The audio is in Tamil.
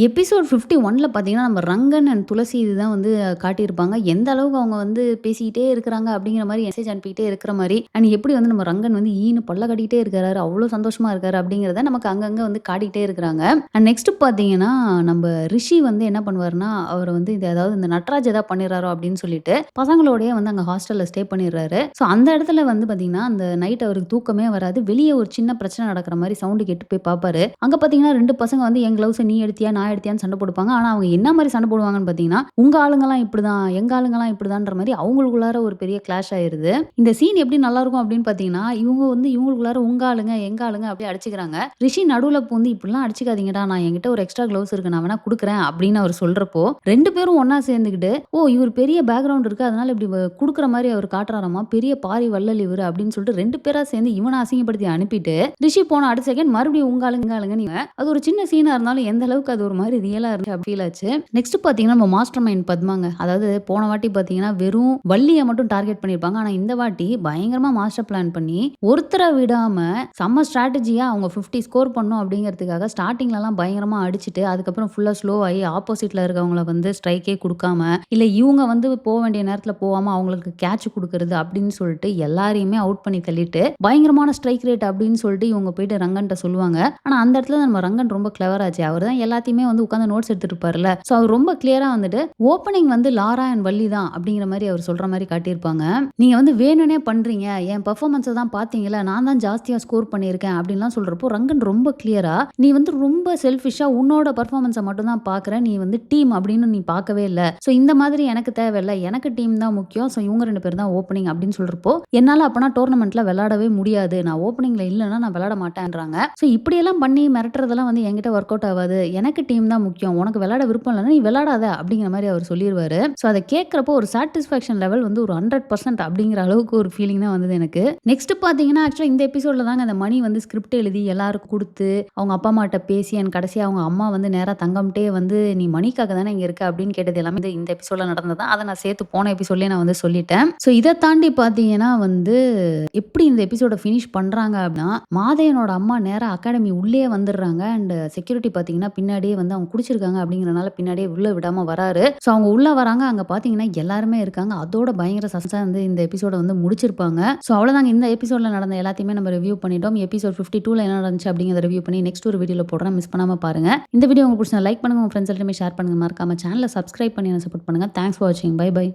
எபிசோட் 51ல பார்த்தீங்கன்னா, நம்ம ரங்கன் அண்ட் துளசி இதுதான் வந்து காட்டியிருப்பாங்க. எந்த அளவுக்கு அவங்க வந்து பேசிக்கிட்டே இருக்கிறாங்க அப்படிங்கிற மாரி மெசேஜ் அனுப்பிக்கிட்டே இருக்கிற மாரி, அண்ட் எப்படி வந்து நம்ம ரங்கன் வந்து ஈன்னு பல்ல காட்டிக்கிட்டே இருக்கிறாரு, அவ்ளோ சந்தோஷமா இருக்காரு அப்படிங்கிறத நமக்கு அங்கங்க வந்து காட்டிக்கிட்டே இருக்கிறாங்க. அண்ட் நெக்ஸ்ட் பார்த்தீங்கன்னா, நம்ம ரிஷி வந்து என்ன பண்ணுவாருன்னா, அவர் வந்து இது அதாவது இந்த நட்ராஜ் ஏதாவது பண்ணிறாரோ அப்படின்னு சொல்லிட்டு, பசங்களோடயே வந்து அங்க ஹாஸ்டல்ல ஸ்டே பண்ணிடுறாரு. ஸோ அந்த இடத்துல வந்து பார்த்தீங்கன்னா, அந்த நைட் அவருக்கு தூக்கமே வராது. வெளிய ஒரு சின்ன பிரச்சனை நடக்கிற மாரி சவுண்ட் கேட்டு போய் பார்ப்பாரு. அங்க பார்த்தீங்கன்னா 2 பசங்க வந்து என் கிளவுஸ நீ எடுத்தியா? நான் எடுத்தியான்னு சண்டை போட்டுப்பாங்க. ஆனா அவங்க என்ன மாரி சண்டை போடுவாங்கன்னு பார்த்தீங்கன்னா, உங்க ஆளுங்கலாம் இப்படிதான், எங்க ஆளுங்கலாம் இப்படிதான்ற மாரி அவங்களுக்குள்ளார ஒரு பெரிய கிளாஷ் ஆயிருது. இந்த சீன் எப்படி நல்லாருக்கும் அப்படின்னு பார்த்தீங்கன்னா, இவங்க வந்து இவங்களுக்குள்ளார உங்க ஆளுங்க, எங்க ஆளுங்க அப்படியே அடிச்சுக்கிறாங்க. ரிஷி நடுவுல பூந்து இப்படிலாம் அடிச்சுக்காதீங்கடா, நான் என்கிட்ட ஒரு எக்ஸ்ட்ரா கிளவுஸ் இருக்கு. நான் வேணா குடுக்குறேன் அப்படின்னு அவர் சொல்றப்போ, 2 பேரும் ஒண்ணா சேர்ந்துக்கிட்டு, ஓ! இவர் பெரிய பேக்கிரவுண்ட் இருக்கு. அதனால இப்படி குடுக்குற மாரி அவர் காட்டுறாராமா. பெரிய பாரி வள்ளல் இவரு அப்படின்னு சொல்லிட்டு 2 பேரா சேர்ந்து இவன அசிங்கப்படுத்தி அனுப்பிட்டு, ரிஷி போன அடுத்த செகண்ட் மறுபடியும் உங்க ஆளுங்க, எங்க ஆளுங்கன்னு அது ஒரு சின்ன சீனா இருந்தாலும் எந்த அளவுக்கு அது ஒரு மாதிரி ரியலா இருந்துச்சு ஃபீல் ஆச்சு. நெக்ஸ்ட் பாத்தீங்கன்னா நம்ம மாஸ்டர் மைண்ட் பத்மாங்க. அதாவது போன வாட்டி பாத்தீங்கன்னா வெறும் வள்ளிய மட்டும் டார்கெட் பண்ணிருப்பாங்க. ஆனா இந்த வாட்டி பயங்கரமா மாஸ்டர் பிளான் பண்ணி ஒருத்தர விடாம செம்ம ஸ்ட்ராட்டஜியா அவங்க 50 ஸ்கோர் பண்ணும் அப்படிங்கிறதுக்காக ஸ்டார்டிங்லலாம் பயங்கரமா அடிச்சுட்டு அதுக்கப்புறம் ஃபுல்லா ஸ்லோ ஆகி ஆப்போசிட்ல இருக்கவங்கள வந்து ஸ்ட்ரைக்கே கொடுக்காம இல்ல இவங்க வந்து போக வேண்டிய நேரத்துல போகாம அவங்களுக்கு கேட்ச் கொடுக்கறது அப்படின்னு சொல்லிட்டு எல்லாரையுமே அவுட் பண்ணி தள்ளிட்டு பயங்கரமான ஸ்ட்ரைக் ரேட் அப்படின்னு சொல்லிட்டு இவங்க போயிட்டு ரங்கன்ட்ட சொல்லுவாங்க. ஆனா அந்த இடத்துல நம்ம ரங்கன் ரொம்ப கிளவர் ஆச்சு. அவர் தான் எல்லாத்தையுமே வந்து உட்காந்து நோட்ஸ் எடுத்துட்டு இருப்பாருல்ல. ஸோ அவர் ரொம்ப கிளியரா வந்துட்டு ஓப்பனிங் வந்து லாரா அண்ட் வள்ளி தான் அப்படிங்கிற மாதிரி அவர் சொல்ற மாதிரி காட்டியிருப்பாங்க. நீங்க வந்து வேணும்னே பண்றீங்க, என் பெர்ஃபார்மன்ஸை தான் பார்த்தீங்களா, நான் தான் ஜாஸ்தியா ஸ்கோர் பண்ணியிருக்கேன் அப்படின்லாம் சொல்றப்போ ரங்கன் ரொம்ப கிளியரா நீ வந்து ரொம்ப செல்ஃபிஷா உன்னோட பெர்ஃபார்மன்ஸை மட்டும் தான் பார்க்குற, நீ வந்து டீம் அப்படின்னு நீ பார்க்கவே இல்லை. ஸோ இந்த மாதிரி எனக்கு தேவையில்லை, எனக்கு டீம் தான் முக்கியம். ஸோ இவங்க 2 பேர் தான் ஓப்பனிங் அப்படின்னு சொல்றப்போ என்னால் அப்பனா டோர்னமெண்ட்ல விளையாடவே முடியாது, நான் ஓப்பனிங்ல இல்லைன்னா நான் விளையாட மாட்டேன்றாங்க. ஸோ இப்படியெல்லாம் பண்ணி மிரட்டுறதெல்லாம் வந்து என்கிட்ட ஒர்க் அவுட் ஆகாது, எனக்கு டீம் தான் முக்கியம், உனக்கு விளையாட விருப்பம் இல்லைன்னா நீ விளையாடாத அப்படிங்கிற மாதிரி அவர் சொல்லிடுவாரு. ஸோ அதை கேட்குறப்போ ஒரு சாட்டிஸ்ஃபேக்ஷன் லெவல் வந்து ஒரு 100% அப்படிங்கிற அளவுக்கு ஒரு ஃபீலிங் தான் வந்தது எனக்கு. நெக்ஸ்ட் பார்த்தீங்கன்னா ஆக்சுவலாக இந்த எபிசோட்ல தாங்க அந்த மணி வந்து ஸ்கிரிப்ட் எழுதி எல்லாருக்கும் கொடுத்து அவங்க அப்பா அம்மாட்ட பேசி அண்ட் கடைசியாக அவங்க அம்மா வந்து நேராக தங்கம்ட்டே வந்து நீ மணிக்காக தானே இங்கே இருக்க அப்படின்னு கேட்டது எல்லாமே இந்த எபிசோட்ல நடந்தது. அதை நான் சேர்த்து போன எபிசோட்லேயே நான் வந்து சொல்லிட்டேன். ஸோ இதை தாண்டி பார்த்தீங்கன்னா வந்து எப்படி இந்த எபிசோட ஃபினிஷ் பண்றாங்க அப்படின்னா, மாதையனோட அம்மா நேரா அகாடமி உள்ளே வந்துடுறாங்க. அண்ட் செக்யூரிட்டி பார்த்தீங்கன்னா பின்னாடியே வந்து அவங்க குடிச்சிருக்காங்க அப்படிங்கிறனால பின்னாடியே உள்ள விடாம வராரு. ஸோ அவங்க உள்ள வராங்க. அங்க பார்த்தீங்கன்னா எல்லாருமே இருக்காங்க. அதோட பயங்கர சஸ்பென்ஸா வந்து இந்த எபிசோட வந்து முடிச்சிருப்பாங்க. ஸோ அவ்வளோதாங்க, இந்த எபிசோட்ல நடந்த எல்லாத்தையுமே நம்ம ரிவ்யூ பண்ணிட்டோம். எபிசோட் 52ல என்ன நடந்துச்சு அப்படிங்கிறத ரிவ்யூ பண்ணி நெக்ஸ்ட் ஒரு வீடியோல போடுறேன், மிஸ் பண்ணாம பாருங்க. இந்த வீடியோ உங்களுக்கு பிடிச்சா லைக் பண்ணுங்க, உங்க ஃப்ரெண்ட்ஸ் எல்லாமே ஷேர் பண்ணுங்க, மறக்காம சேனலை சப்ஸ்கிரைப் பண்ணி சப்போர்ட் பண்ணுங்க. தேங்க்ஸ் ஃபார் வாட்சிங். Bye by.